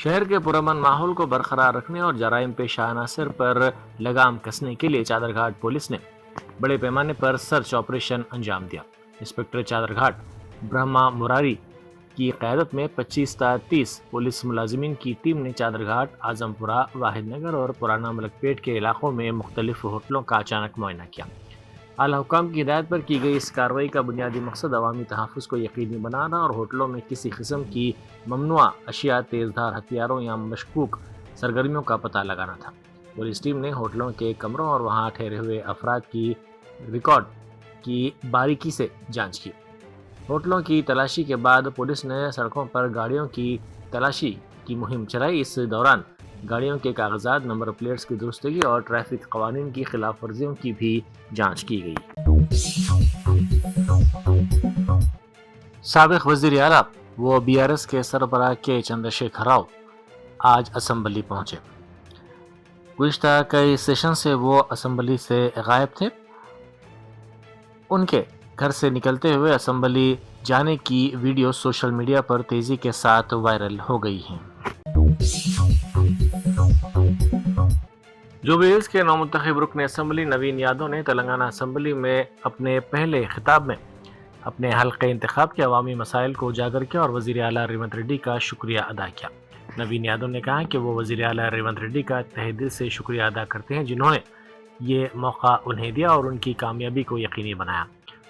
شہر کے پرامن ماحول کو برقرار رکھنے اور جرائم پیشہ عناصر پر لگام کسنے کے لیے چادر گھاٹ پولیس نے بڑے پیمانے پر سرچ آپریشن انجام دیا۔ انسپکٹر چادر گھاٹ برہما مراری کی قیادت میں 25 تا 30 پولیس ملازمین کی ٹیم نے چادر گھاٹ، اعظم پورہ، واحد نگر اور پرانا ملک پیٹ کے علاقوں میں مختلف ہوٹلوں کا اچانک معائنہ کیا۔ اعلی حکام کی ہدایت پر کی گئی اس کارروائی کا بنیادی مقصد عوامی تحفظ کو یقینی بنانا اور ہوٹلوں میں کسی قسم کی ممنوعہ اشیاء، تیز دھار ہتھیاروں یا مشکوک سرگرمیوں کا پتہ لگانا تھا۔ پولیس ٹیم نے ہوٹلوں کے کمروں اور وہاں ٹھہرے ہوئے افراد کی ریکارڈ کی باریکی سے جانچ کی۔ ہوٹلوں کی تلاشی کے بعد پولیس نے سڑکوں پر گاڑیوں کی تلاشی کی مہم چلائی۔ اس دوران گاڑیوں کے کاغذات، نمبر پلیٹس کی درستگی اور ٹریفک قوانین کی خلاف ورزیوں کی بھی جانچ کی گئی۔ سابق وزیر اعلیٰ و BRS کے سربراہ کے چندر شیکھر راؤ آج اسمبلی پہنچے۔ گزشتہ کئی سیشن سے وہ اسمبلی سے غائب تھے۔ ان کے گھر سے نکلتے ہوئے اسمبلی جانے کی ویڈیو سوشل میڈیا پر تیزی کے ساتھ وائرل ہو گئی ہیں۔ جوبلی ہلز کے نومنتخب رکن اسمبلی نوین یادو نے تلنگانہ اسمبلی میں اپنے پہلے خطاب میں اپنے حلقہ انتخاب کے عوامی مسائل کو اجاگر کیا اور وزیر اعلیٰ ریونت ریڈی کا شکریہ ادا کیا۔ نوین یادو نے کہا کہ وہ وزیر اعلیٰ ریونت ریڈی کا تہہ دل سے شکریہ ادا کرتے ہیں، جنہوں نے یہ موقع انہیں دیا اور ان کی کامیابی کو یقینی بنایا۔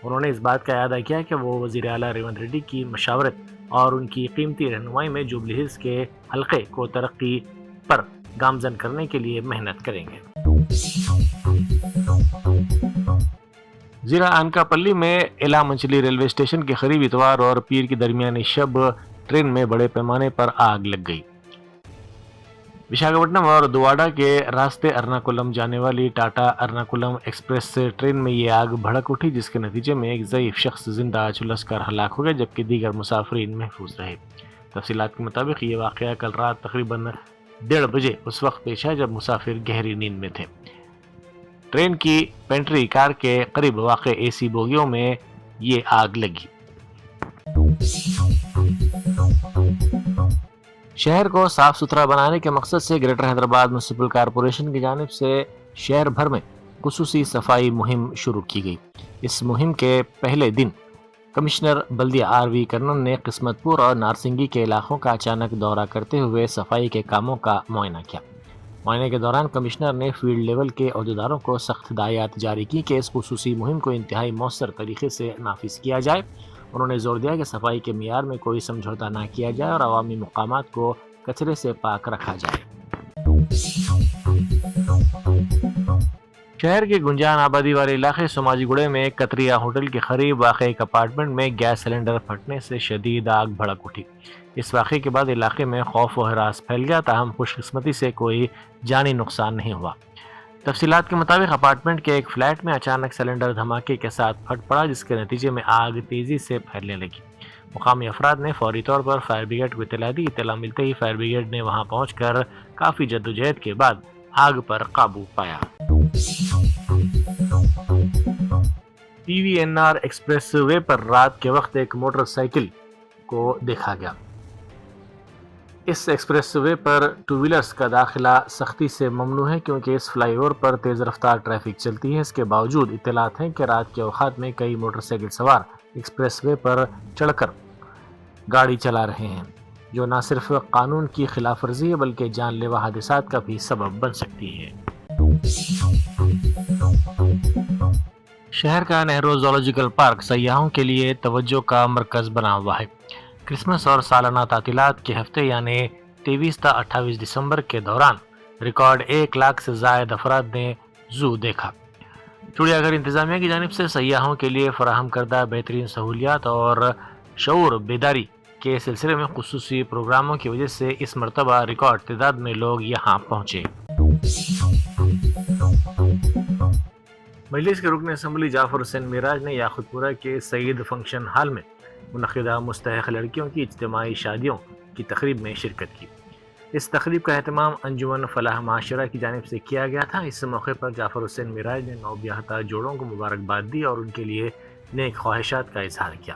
انہوں نے اس بات کا اعادہ کیا کہ وہ وزیر اعلیٰ ریونت ریڈی کی مشاورت اور ان کی قیمتی رہنمائی میں جوبلی ہلز کے حلقے کو ترقی پر گامزن کرنے کے لیے محنت کریں گے۔ ضلع انکاپلی میں ایلا منچلی ریلوے اسٹیشن کے قریب اتوار اور پیر کی درمیانی شب ٹرین میں بڑے پیمانے پر آگ لگ گئی۔ وشاکھاپٹنم اور دواڈا کے راستے ارناکولم جانے والی ٹاٹا ارناکولم ایکسپریس ٹرین میں یہ آگ بھڑک اٹھی، جس کے نتیجے میں ایک ضعیف شخص زندہ جھلس کر ہلاک ہو گیا جبکہ دیگر مسافرین محفوظ رہے۔ تفصیلات کے مطابق یہ واقعہ کل رات تقریباً 1:30 بجے اس وقت پیش آیا جب مسافر گہری نیند میں تھے۔ ٹرین کی پینٹری کار کے قریب واقع AC بوگیوں میں یہ آگ لگی۔ شہر کو صاف ستھرا بنانے کے مقصد سے گریٹر حیدرآباد میونسپل کارپوریشن کی جانب سے شہر بھر میں خصوصی صفائی مہم شروع کی گئی۔ اس مہم کے پہلے دن کمشنر بلدیہ RV کرنن نے قسمت پور اور نارسنگی کے علاقوں کا اچانک دورہ کرتے ہوئے صفائی کے کاموں کا معائنہ کیا۔ معائنے کے دوران کمشنر نے فیلڈ لیول کے عہدیداروں کو سخت ہدایات جاری کی کہ اس خصوصی مہم کو انتہائی مؤثر طریقے سے نافذ کیا جائے۔ انہوں نے زور دیا کہ صفائی کے معیار میں کوئی سمجھوتہ نہ کیا جائے اور عوامی مقامات کو کچرے سے پاک رکھا جائے۔ شہر کے گنجان آبادی والے علاقے سماجی گڑے میں کتریا ہوٹل کے قریب واقع ایک اپارٹمنٹ میں گیس سلنڈر پھٹنے سے شدید آگ بھڑک اٹھی۔ اس واقعے کے بعد علاقے میں خوف و ہراس پھیل گیا، تاہم خوش قسمتی سے کوئی جانی نقصان نہیں ہوا۔ تفصیلات کے مطابق اپارٹمنٹ کے ایک فلیٹ میں اچانک سلنڈر دھماکے کے ساتھ پھٹ پڑا، جس کے نتیجے میں آگ تیزی سے پھیلنے لگی۔ مقامی افراد نے فوری طور پر فائر بریگیڈ کو اطلاع دی۔ اطلاع ملتے ہی فائر بریگیڈ نے وہاں پہنچ کر کافی جدوجہد کے بعد آگ پر قابو پایا۔ PVNR ایکسپریس وے پر رات کے وقت ایک موٹر سائیکل کو دیکھا گیا۔ اس ایکسپریس وے پر 2 ویلرز کا داخلہ سختی سے ممنوع ہے کیونکہ اس فلائی اوور پر تیز رفتار ٹریفک چلتی ہے۔ اس کے باوجود اطلاعات ہیں کہ رات کے اوقات میں کئی موٹر سائیکل سوار ایکسپریس وے پر چڑھ کر گاڑی چلا رہے ہیں، جو نہ صرف قانون کی خلاف ورزی ہے بلکہ جان لیوا حادثات کا بھی سبب بن سکتی ہے۔ شہر کا نہرو زولوجیکل پارک سیاحوں کے لیے توجہ کا مرکز بنا ہوا ہے۔ کرسمس اور سالانہ تعطیلات کے ہفتے یعنی 23 تا 28 دسمبر کے دوران ریکارڈ 1 لاکھ سے زائد افراد نے زو دیکھا۔ چڑیا گھر انتظامیہ کی جانب سے سیاحوں کے لیے فراہم کردہ بہترین سہولیات اور شعور بیداری کے سلسلے میں خصوصی پروگراموں کی وجہ سے اس مرتبہ ریکارڈ تعداد میں لوگ یہاں پہنچے۔ مجلس کے رکن اسمبلی جعفر حسین معراج نے یاقوت پورہ کے سعید فنکشن ہال میں منعقدہ مستحق لڑکیوں کی اجتماعی شادیوں کی تقریب میں شرکت کی۔ اس تقریب کا اہتمام انجمن فلاح معاشرہ کی جانب سے کیا گیا تھا۔ اس موقع پر جعفر حسین معراج نے نوبیاہتا جوڑوں کو مبارکباد دی اور ان کے لیے نیک خواہشات کا اظہار کیا۔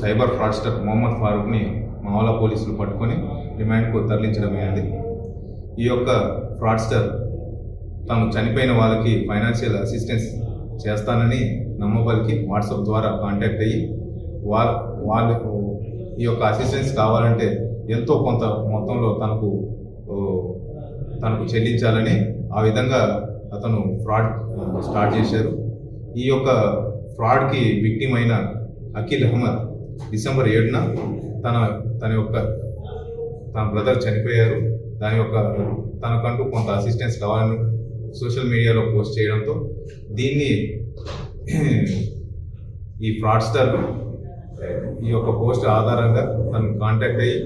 సైబర్ ఫ్రాడ్స్టర్ మొహమ్మద్ ఫారూక్ని మావలా పోలీసులు పట్టుకొని రిమాండ్కు తరలించడమైనది. ఈ యొక్క ఫ్రాడ్స్టర్ తాను చనిపోయిన వాళ్ళకి ఫైనాన్షియల్ అసిస్టెన్స్ చేస్తానని నమ్మబలికి వాట్సాప్ ద్వారా కాంటాక్ట్ అయ్యి వాళ్ళు ఈ యొక్క అసిస్టెన్స్ కావాలంటే ఎంతో కొంత మొత్తంలో తనకు చెల్లించాలని ఆ విధంగా అతను ఫ్రాడ్ స్టార్ట్ చేశారు. ఈ యొక్క ఫ్రాడ్కి విక్టిమ్ అయిన అఖిల్ అహ్మద్ డిసెంబర్ 7న తన బ్రదర్ చనిపోయారు. తనకంటూ కొంత అసిస్టెన్స్ కావాలని సోషల్ మీడియాలో పోస్ట్ చేయడంతో దీన్ని ఈ ఫ్రాడ్స్టర్ ఈ యొక్క పోస్ట్ ఆధారంగా తను కాంటాక్ట్ అయ్యి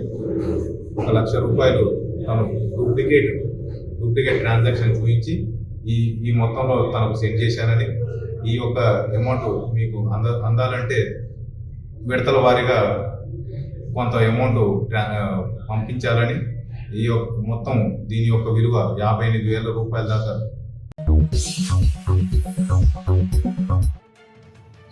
1 లక్ష రూపాయలు తను డూప్లికేట్ ట్రాన్సాక్షన్ చూపించి ఈ మొత్తంలో తనకు సెండ్ చేశానని, ఈ యొక్క అమౌంట్ మీకు అందాలంటే విడతల వారీగా కొంత అమౌంట్ పంపించాలని, ఈ మొత్తం దీని యొక్క విలువ 58,000 రూపాయల దాకా.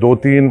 2-3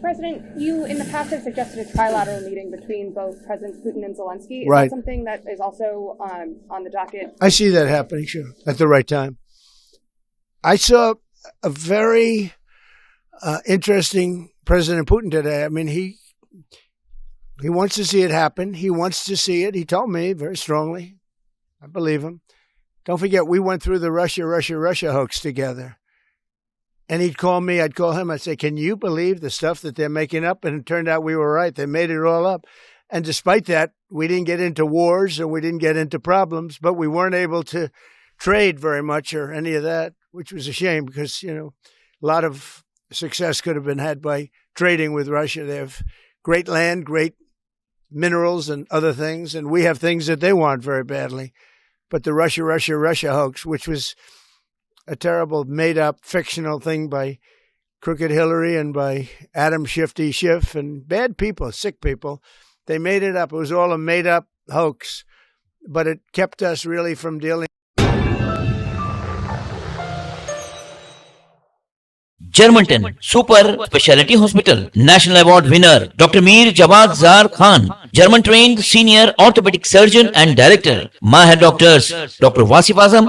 President, you in the past have suggested a trilateral meeting between both Presidents Putin and Zelensky. Is Right. that something that is also on the docket? I see that happening, sure, at the right time. I saw a very interesting President Putin today. I mean, he wants to see it happen. He wants to see it. He told me very strongly. I believe him. Don't forget, we went through the Russia hoax together. And he'd call me, I'd call him, I'd say, can you believe the stuff that they're making up? And it turned out we were right. They made it all up. And despite that, we didn't get into wars or we didn't get into problems, but we weren't able to trade very much or any of that, which was a shame because, you know, a lot of success could have been had by trading with Russia. They have great land, great minerals and other things, and we have things that they want very badly. But the Russia hoax, which was a terrible made-up fictional thing by Crooked Hillary and by Adam Shifty Schiff and bad people, sick people, they made it up. It was all a made-up hoax, but it kept us really from dealing. Germantown Super Speciality Hospital National Award winner Dr. Mir Jawad Zar Khan, German trained senior orthopedic surgeon and director, Mahir doctors Dr. Wasif Azam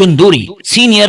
Chunduri, senior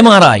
MRI,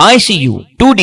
ICU, 2D